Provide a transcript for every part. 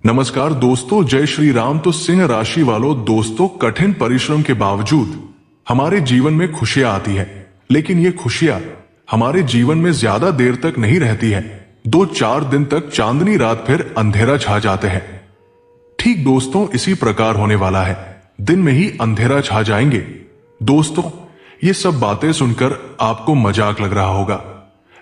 नमस्कार दोस्तों, जय श्री राम। तो सिंह राशि वालों दोस्तों, कठिन परिश्रम के बावजूद हमारे जीवन में खुशियां आती है, लेकिन ये खुशियां हमारे जीवन में ज्यादा देर तक नहीं रहती है। 2-4 दिन तक चांदनी रात फिर अंधेरा छा जाते हैं। ठीक दोस्तों, इसी प्रकार होने वाला है। दिन में ही अंधेरा छा जाएंगे। दोस्तों, ये सब बातें सुनकर आपको मजाक लग रहा होगा,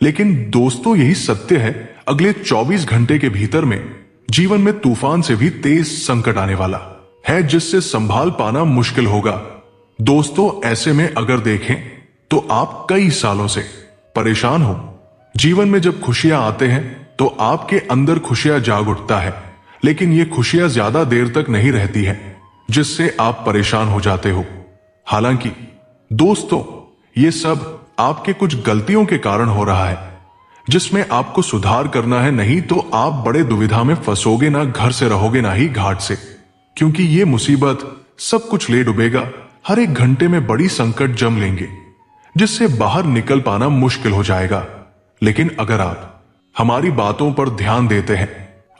लेकिन दोस्तों यही सत्य है। अगले 24 घंटे के भीतर में जीवन में तूफान से भी तेज संकट आने वाला है, जिससे संभाल पाना मुश्किल होगा। दोस्तों, ऐसे में अगर देखें तो आप कई सालों से परेशान हो। जीवन में जब खुशियां आते हैं तो आपके अंदर खुशियां जाग उठता है, लेकिन ये खुशियां ज्यादा देर तक नहीं रहती है, जिससे आप परेशान हो जाते हो। हालांकि दोस्तों, ये सब आपके कुछ गलतियों के कारण हो रहा है, जिसमें आपको सुधार करना है। नहीं तो आप बड़े दुविधा में फंसोगे, ना घर से रहोगे ना ही घाट से, क्योंकि ये मुसीबत सब कुछ ले डूबेगा। हर एक घंटे में बड़ी संकट जम लेंगे, जिससे बाहर निकल पाना मुश्किल हो जाएगा। लेकिन अगर आप हमारी बातों पर ध्यान देते हैं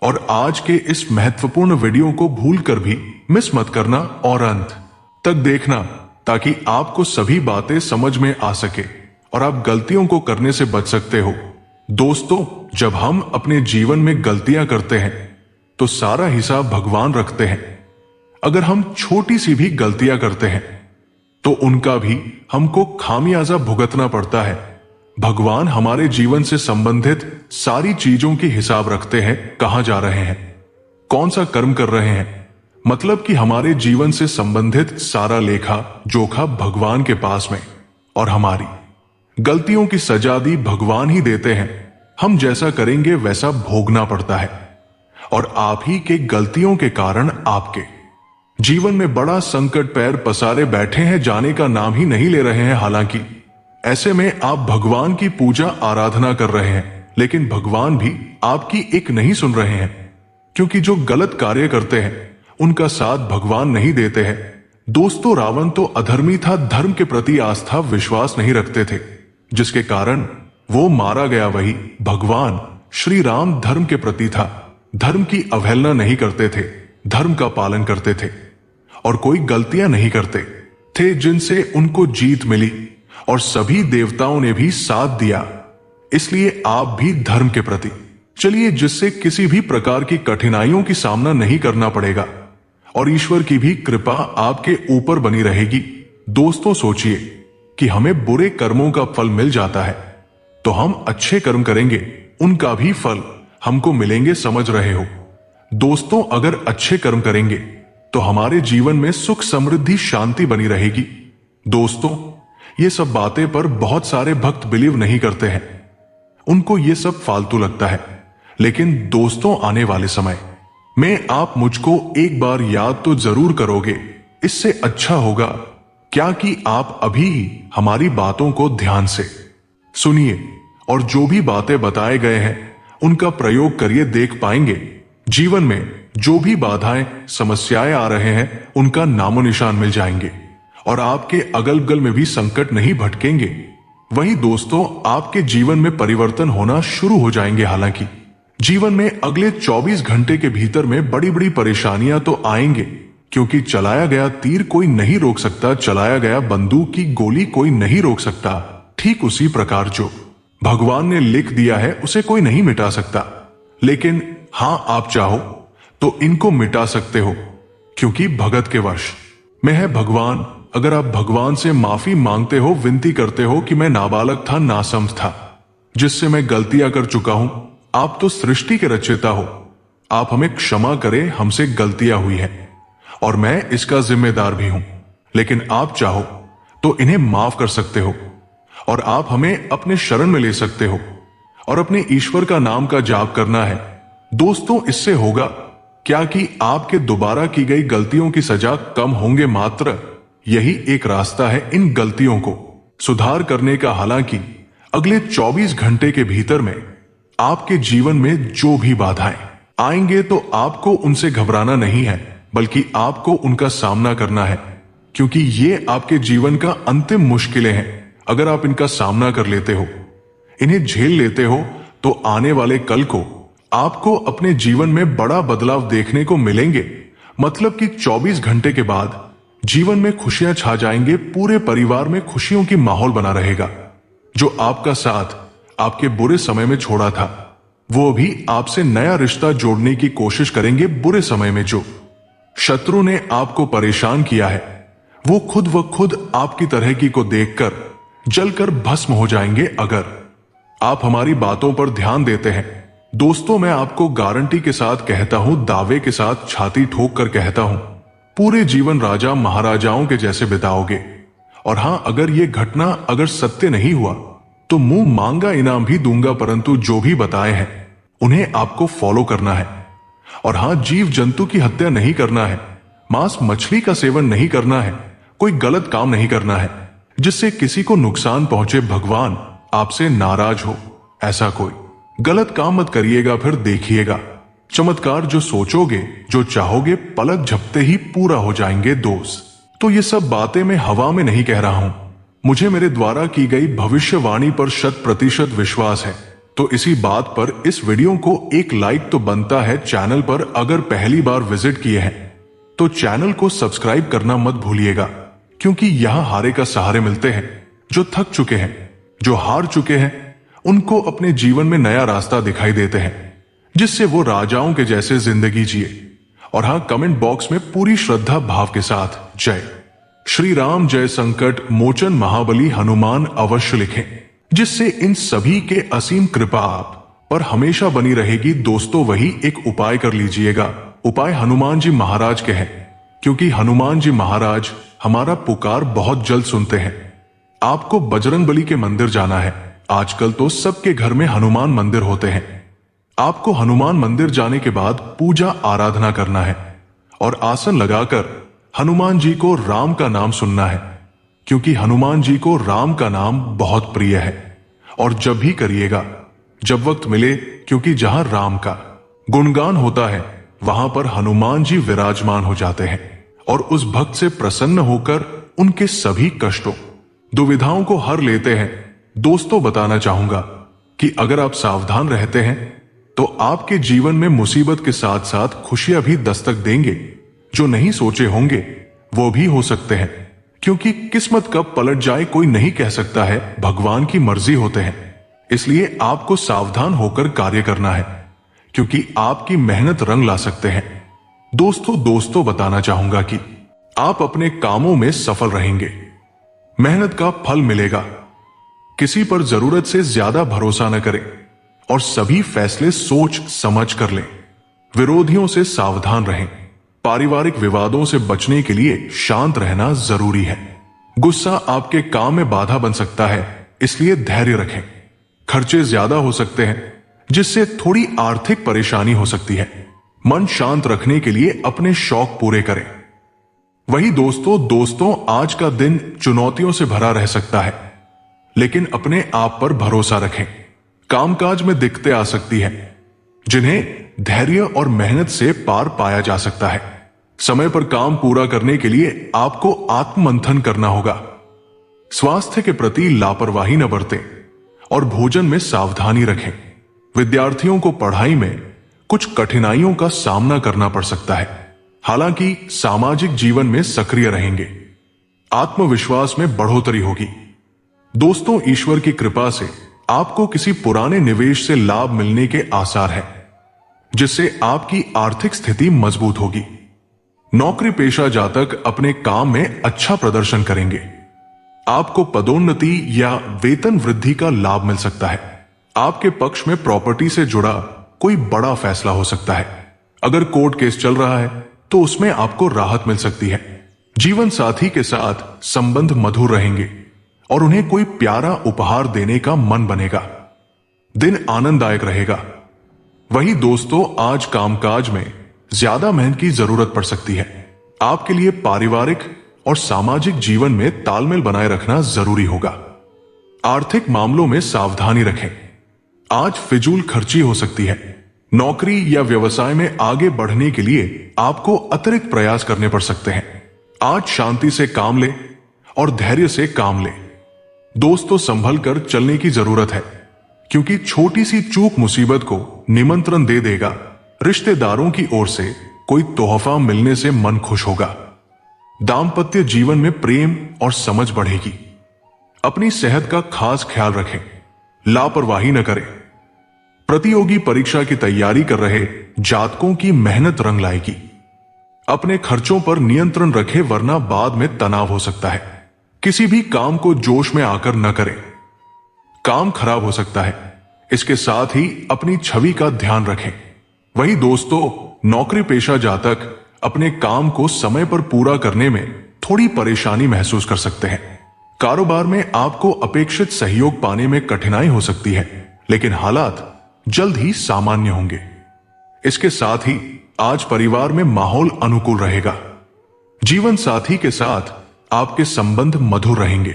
और आज के इस महत्वपूर्ण वीडियो को भूलकर भी मिस मत करना और अंत तक देखना, ताकि आपको सभी बातें समझ में आ सके और आप गलतियों को करने से बच सकते हो। दोस्तों, जब हम अपने जीवन में गलतियां करते हैं तो सारा हिसाब भगवान रखते हैं। अगर हम छोटी सी भी गलतियां करते हैं तो उनका भी हमको खामियाजा भुगतना पड़ता है। भगवान हमारे जीवन से संबंधित सारी चीजों की हिसाब रखते हैं। कहां जा रहे हैं, कौन सा कर्म कर रहे हैं, मतलब कि हमारे जीवन से संबंधित सारा लेखा जोखा भगवान के पास में, और हमारी गलतियों की सजा भी भगवान ही देते हैं। हम जैसा करेंगे वैसा भोगना पड़ता है, और आप ही के गलतियों के कारण आपके जीवन में बड़ा संकट पैर पसारे बैठे हैं, जाने का नाम ही नहीं ले रहे हैं। हालांकि ऐसे में आप भगवान की पूजा आराधना कर रहे हैं, लेकिन भगवान भी आपकी एक नहीं सुन रहे हैं, क्योंकि जो गलत कार्य करते हैं उनका साथ भगवान नहीं देते हैं। दोस्तों, रावण तो अधर्मी था, धर्म के प्रति आस्था विश्वास नहीं रखते थे, जिसके कारण वो मारा गया। वही भगवान श्री राम धर्म के प्रति था, धर्म की अवहेलना नहीं करते थे, धर्म का पालन करते थे और कोई गलतियां नहीं करते थे, जिनसे उनको जीत मिली और सभी देवताओं ने भी साथ दिया। इसलिए आप भी धर्म के प्रति चलिए, जिससे किसी भी प्रकार की कठिनाइयों की सामना नहीं करना पड़ेगा और ईश्वर की भी कृपा आपके ऊपर बनी रहेगी। दोस्तों, सोचिए कि हमें बुरे कर्मों का फल मिल जाता है तो हम अच्छे कर्म करेंगे, उनका भी फल हमको मिलेंगे। समझ रहे हो दोस्तों, अगर अच्छे कर्म करेंगे तो हमारे जीवन में सुख समृद्धि शांति बनी रहेगी। दोस्तों, ये सब बातें पर बहुत सारे भक्त बिलीव नहीं करते हैं, उनको ये सब फालतू लगता है। लेकिन दोस्तों, आने वाले समय में आप मुझको एक बार याद तो जरूर करोगे। इससे अच्छा होगा क्या कि आप अभी हमारी बातों को ध्यान से सुनिए और जो भी बातें बताए गए हैं उनका प्रयोग करिए। देख पाएंगे जीवन में जो भी बाधाएं समस्याएं आ रहे हैं उनका नामो निशान मिल जाएंगे और आपके अगल बगल में भी संकट नहीं भटकेंगे। वही दोस्तों, आपके जीवन में परिवर्तन होना शुरू हो जाएंगे। हालांकि जीवन में अगले 24 घंटे के भीतर में बड़ी बड़ी परेशानियां तो आएंगे, क्योंकि चलाया गया तीर कोई नहीं रोक सकता, चलाया गया बंदूक की गोली कोई नहीं रोक सकता। ठीक उसी प्रकार जो भगवान ने लिख दिया है उसे कोई नहीं मिटा सकता, लेकिन हां, आप चाहो तो इनको मिटा सकते हो, क्योंकि भगत के वश में है भगवान। अगर आप भगवान से माफी मांगते हो, विनती करते हो कि मैं नाबालग था, नासमझ था, जिससे मैं गलतियां कर चुका हूं, आप तो सृष्टि के रचयिता हो, आप हमें क्षमा करें, हमसे गलतियां हुई है और मैं इसका जिम्मेदार भी हूं। लेकिन आप चाहो तो इन्हें माफ कर सकते हो और आप हमें अपने शरण में ले सकते हो और अपने ईश्वर का नाम का जाप करना है। दोस्तों, इससे होगा क्या कि आपके दोबारा की गई गलतियों की सजा कम होंगे। मात्र यही एक रास्ता है इन गलतियों को सुधार करने का। हालांकि अगले 24 घंटे के भीतर में आपके जीवन में जो भी बाधाएं आएंगे तो आपको उनसे घबराना नहीं है, बल्कि आपको उनका सामना करना है, क्योंकि ये आपके जीवन का अंतिम मुश्किलें हैं। अगर आप इनका सामना कर लेते हो, इन्हें झेल लेते हो, तो आने वाले कल को आपको अपने जीवन में बड़ा बदलाव देखने को मिलेंगे। मतलब कि 24 घंटे के बाद जीवन में खुशियां छा जाएंगे, पूरे परिवार में खुशियों की माहौल बना रहेगा। जो आपका साथ आपके बुरे समय में छोड़ा था, वो भी आपसे नया रिश्ता जोड़ने की कोशिश करेंगे। बुरे समय में जो शत्रु ने आपको परेशान किया है, वो खुद व खुद आपकी तरह की को देखकर जलकर भस्म हो जाएंगे। अगर आप हमारी बातों पर ध्यान देते हैं दोस्तों, मैं आपको गारंटी के साथ कहता हूं, दावे के साथ छाती ठोक कर कहता हूं, पूरे जीवन राजा महाराजाओं के जैसे बिताओगे। और हां, अगर यह घटना अगर सत्य नहीं हुआ तो मुंह मांगा इनाम भी दूंगा, परंतु जो भी बताए हैं उन्हें आपको फॉलो करना है। और हां, जीव जंतु की हत्या नहीं करना है, मांस मछली का सेवन नहीं करना है, कोई गलत काम नहीं करना है जिससे किसी को नुकसान पहुंचे, भगवान आपसे नाराज हो। ऐसा कोई गलत काम मत करिएगा, फिर देखिएगा चमत्कार। जो सोचोगे, जो चाहोगे, पलक झपते ही पूरा हो जाएंगे दोस्त। तो ये सब बातें मैं हवा में नहीं कह रहा हूं, मुझे मेरे द्वारा की गई भविष्यवाणी पर 100% विश्वास है। तो इसी बात पर इस वीडियो को एक लाइक तो बनता है। चैनल पर अगर पहली बार विजिट किए हैं तो चैनल को सब्सक्राइब करना मत भूलिएगा, क्योंकि यहां हारे का सहारे मिलते हैं। जो थक चुके हैं, जो हार चुके हैं, उनको अपने जीवन में नया रास्ता दिखाई देते हैं, जिससे वो राजाओं के जैसे जिंदगी जिए। और हां, कमेंट बॉक्स में पूरी श्रद्धा भाव के साथ जय श्री राम, जय संकट मोचन महाबली हनुमान अवश्य लिखें, जिससे इन सभी के असीम कृपा आप पर हमेशा बनी रहेगी। दोस्तों, वही एक उपाय कर लीजिएगा। उपाय हनुमान जी महाराज के हैं, क्योंकि हनुमान जी महाराज हमारा पुकार बहुत जल्द सुनते हैं। आपको बजरंगबली के मंदिर जाना है। आजकल तो सबके घर में हनुमान मंदिर होते हैं। आपको हनुमान मंदिर जाने के बाद पूजा आराधना करना है और आसन लगाकर हनुमान जी को राम का नाम सुनना है, क्योंकि हनुमान जी को राम का नाम बहुत प्रिय है। और जब भी करिएगा, जब वक्त मिले, क्योंकि जहां राम का गुणगान होता है वहां पर हनुमान जी विराजमान हो जाते हैं और उस भक्त से प्रसन्न होकर उनके सभी कष्टों, दुविधाओं को हर लेते हैं। दोस्तों, बताना चाहूंगा कि अगर आप सावधान रहते हैं तो आपके जीवन में मुसीबत के साथ साथ खुशियां भी दस्तक देंगे। जो नहीं सोचे होंगे वो भी हो सकते हैं, क्योंकि किस्मत कब पलट जाए कोई नहीं कह सकता है, भगवान की मर्जी होते हैं। इसलिए आपको सावधान होकर कार्य करना है, क्योंकि आपकी मेहनत रंग ला सकते हैं। दोस्तों बताना चाहूंगा कि आप अपने कामों में सफल रहेंगे, मेहनत का फल मिलेगा। किसी पर जरूरत से ज्यादा भरोसा न करें और सभी फैसले सोच समझ कर लें। विरोधियों से सावधान रहें। पारिवारिक विवादों से बचने के लिए शांत रहना जरूरी है। गुस्सा आपके काम में बाधा बन सकता है, इसलिए धैर्य रखें। खर्चे ज्यादा हो सकते हैं, जिससे थोड़ी आर्थिक परेशानी हो सकती है। मन शांत रखने के लिए अपने शौक पूरे करें। वही दोस्तों आज का दिन चुनौतियों से भरा रह सकता है, लेकिन अपने आप पर भरोसा रखें। कामकाज में दिक्कतें आ सकती हैं, जिन्हें धैर्य और मेहनत से पार पाया जा सकता है। समय पर काम पूरा करने के लिए आपको आत्ममंथन करना होगा। स्वास्थ्य के प्रति लापरवाही न बरतें और भोजन में सावधानी रखें। विद्यार्थियों को पढ़ाई में कुछ कठिनाइयों का सामना करना पड़ सकता है, हालांकि सामाजिक जीवन में सक्रिय रहेंगे। आत्मविश्वास में बढ़ोतरी होगी। दोस्तों, ईश्वर की कृपा से आपको किसी पुराने निवेश से लाभ मिलने के आसार हैं, जिससे आपकी आर्थिक स्थिति मजबूत होगी। नौकरी पेशा जातक अपने काम में अच्छा प्रदर्शन करेंगे। आपको पदोन्नति या वेतन वृद्धि का लाभ मिल सकता है। आपके पक्ष में प्रॉपर्टी से जुड़ा कोई बड़ा फैसला हो सकता है। अगर कोर्ट केस चल रहा है तो उसमें आपको राहत मिल सकती है। जीवन साथी के साथ संबंध मधुर रहेंगे और उन्हें कोई प्यारा उपहार देने का मन बनेगा। दिन आनंददायक रहेगा। वही दोस्तों, आज कामकाज में ज्यादा मेहनत की जरूरत पड़ सकती है। आपके लिए पारिवारिक और सामाजिक जीवन में तालमेल बनाए रखना जरूरी होगा। आर्थिक मामलों में सावधानी रखें। आज फिजूल खर्ची हो सकती है। नौकरी या व्यवसाय में आगे बढ़ने के लिए आपको अतिरिक्त प्रयास करने पड़ सकते हैं। आज शांति से काम ले और धैर्य से काम ले। दोस्तों, संभल कर चलने की जरूरत है, क्योंकि छोटी सी चूक मुसीबत को निमंत्रण दे देगा। रिश्तेदारों की ओर से कोई तोहफा मिलने से मन खुश होगा। दाम्पत्य जीवन में प्रेम और समझ बढ़ेगी। अपनी सेहत का खास ख्याल रखें, लापरवाही न करें। प्रतियोगी परीक्षा की तैयारी कर रहे जातकों की मेहनत रंग लाएगी। अपने खर्चों पर नियंत्रण रखें, वरना बाद में तनाव हो सकता है। किसी भी काम को जोश में आकर न करें, काम खराब हो सकता है। इसके साथ ही अपनी छवि का ध्यान रखें। वही दोस्तों, नौकरी पेशा जातक अपने काम को समय पर पूरा करने में थोड़ी परेशानी महसूस कर सकते हैं। कारोबार में आपको अपेक्षित सहयोग पाने में कठिनाई हो सकती है, लेकिन हालात जल्द ही सामान्य होंगे। इसके साथ ही आज परिवार में माहौल अनुकूल रहेगा। जीवन साथी के साथ आपके संबंध मधुर रहेंगे।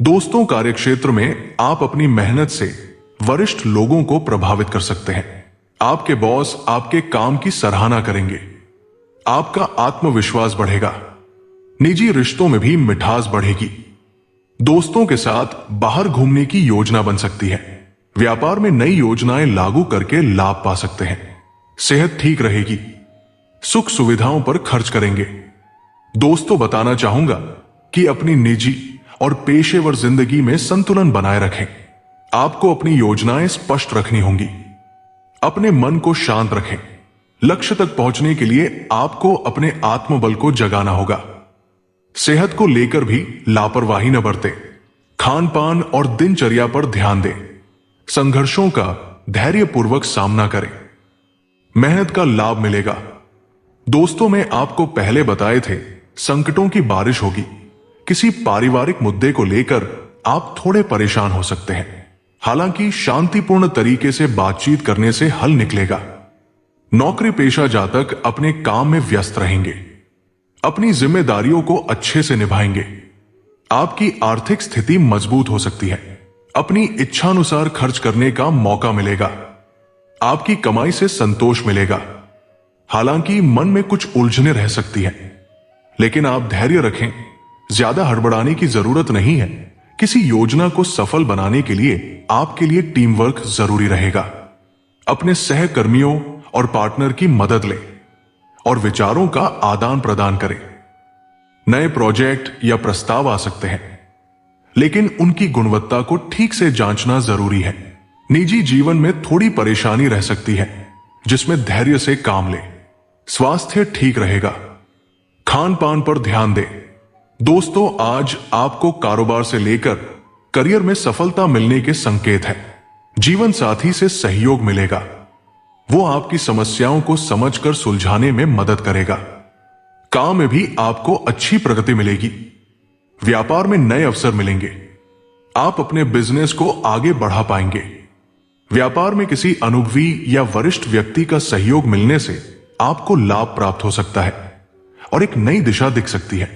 दोस्तों, कार्यक्षेत्र में आप अपनी मेहनत से वरिष्ठ लोगों को प्रभावित कर सकते हैं। आपके बॉस आपके काम की सराहना करेंगे। आपका आत्मविश्वास बढ़ेगा। निजी रिश्तों में भी मिठास बढ़ेगी। दोस्तों के साथ बाहर घूमने की योजना बन सकती है। व्यापार में नई योजनाएं लागू करके लाभ पा सकते हैं। सेहत ठीक रहेगी। सुख सुविधाओं पर खर्च करेंगे। दोस्तों, बताना चाहूंगा कि अपनी निजी और पेशेवर जिंदगी में संतुलन बनाए रखें। आपको अपनी योजनाएं स्पष्ट रखनी होंगी। अपने मन को शांत रखें। लक्ष्य तक पहुंचने के लिए आपको अपने आत्मबल को जगाना होगा। सेहत को लेकर भी लापरवाही न बरतें। खान पान और दिनचर्या पर ध्यान दें। संघर्षों का धैर्यपूर्वक सामना करें। मेहनत का लाभ मिलेगा। दोस्तों, में आपको पहले बताए थे, संकटों की बारिश होगी। किसी पारिवारिक मुद्दे को लेकर आप थोड़े परेशान हो सकते हैं। हालांकि शांतिपूर्ण तरीके से बातचीत करने से हल निकलेगा। नौकरी पेशा जातक अपने काम में व्यस्त रहेंगे। अपनी जिम्मेदारियों को अच्छे से निभाएंगे। आपकी आर्थिक स्थिति मजबूत हो सकती है। अपनी इच्छानुसार खर्च करने का मौका मिलेगा। आपकी कमाई से संतोष मिलेगा। हालांकि मन में कुछ उलझने रह सकती है, लेकिन आप धैर्य रखें। ज्यादा हड़बड़ाने की जरूरत नहीं है। किसी योजना को सफल बनाने के लिए आपके लिए टीम वर्क जरूरी रहेगा। अपने सहकर्मियों और पार्टनर की मदद लें और विचारों का आदान प्रदान करें। नए प्रोजेक्ट या प्रस्ताव आ सकते हैं, लेकिन उनकी गुणवत्ता को ठीक से जांचना जरूरी है। निजी जीवन में थोड़ी परेशानी रह सकती है, जिसमें धैर्य से काम लें। स्वास्थ्य ठीक रहेगा। खान पान पर ध्यान दें। दोस्तों, आज आपको कारोबार से लेकर करियर में सफलता मिलने के संकेत हैं। जीवन साथी से सहयोग मिलेगा। वो आपकी समस्याओं को समझकर सुलझाने में मदद करेगा। काम में भी आपको अच्छी प्रगति मिलेगी। व्यापार में नए अवसर मिलेंगे। आप अपने बिजनेस को आगे बढ़ा पाएंगे। व्यापार में किसी अनुभवी या वरिष्ठ व्यक्ति का सहयोग मिलने से आपको लाभ प्राप्त हो सकता है और एक नई दिशा दिख सकती है।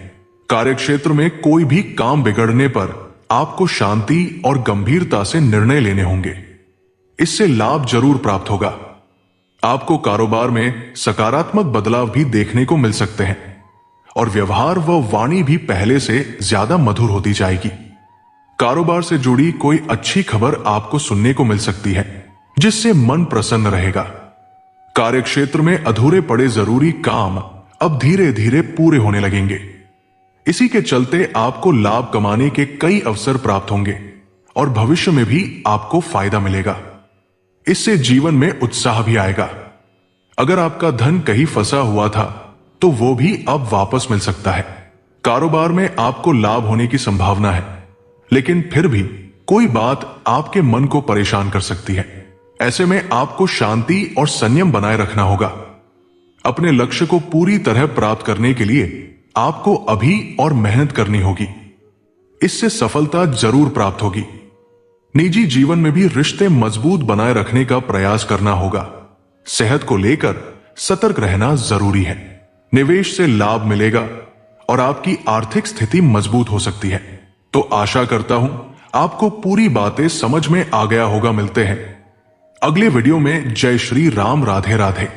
कार्यक्षेत्र में कोई भी काम बिगड़ने पर आपको शांति और गंभीरता से निर्णय लेने होंगे। इससे लाभ जरूर प्राप्त होगा। आपको कारोबार में सकारात्मक बदलाव भी देखने को मिल सकते हैं और व्यवहार व वाणी भी पहले से ज्यादा मधुर होती जाएगी। कारोबार से जुड़ी कोई अच्छी खबर आपको सुनने को मिल सकती है, जिससे मन प्रसन्न रहेगा। कार्यक्षेत्र में अधूरे पड़े जरूरी काम अब धीरे धीरे पूरे होने लगेंगे। इसी के चलते आपको लाभ कमाने के कई अवसर प्राप्त होंगे और भविष्य में भी आपको फायदा मिलेगा। इससे जीवन में उत्साह भी आएगा। अगर आपका धन कहीं फंसा हुआ था तो वो भी अब वापस मिल सकता है। कारोबार में आपको लाभ होने की संभावना है, लेकिन फिर भी कोई बात आपके मन को परेशान कर सकती है। ऐसे में आपको शांति और संयम बनाए रखना होगा। अपने लक्ष्य को पूरी तरह प्राप्त करने के लिए आपको अभी और मेहनत करनी होगी। इससे सफलता जरूर प्राप्त होगी। निजी जीवन में भी रिश्ते मजबूत बनाए रखने का प्रयास करना होगा। सेहत को लेकर सतर्क रहना जरूरी है। निवेश से लाभ मिलेगा और आपकी आर्थिक स्थिति मजबूत हो सकती है। तो आशा करता हूं आपको पूरी बातें समझ में आ गया होगा। मिलते हैं अगले वीडियो में। जय श्री राम। राधे राधे।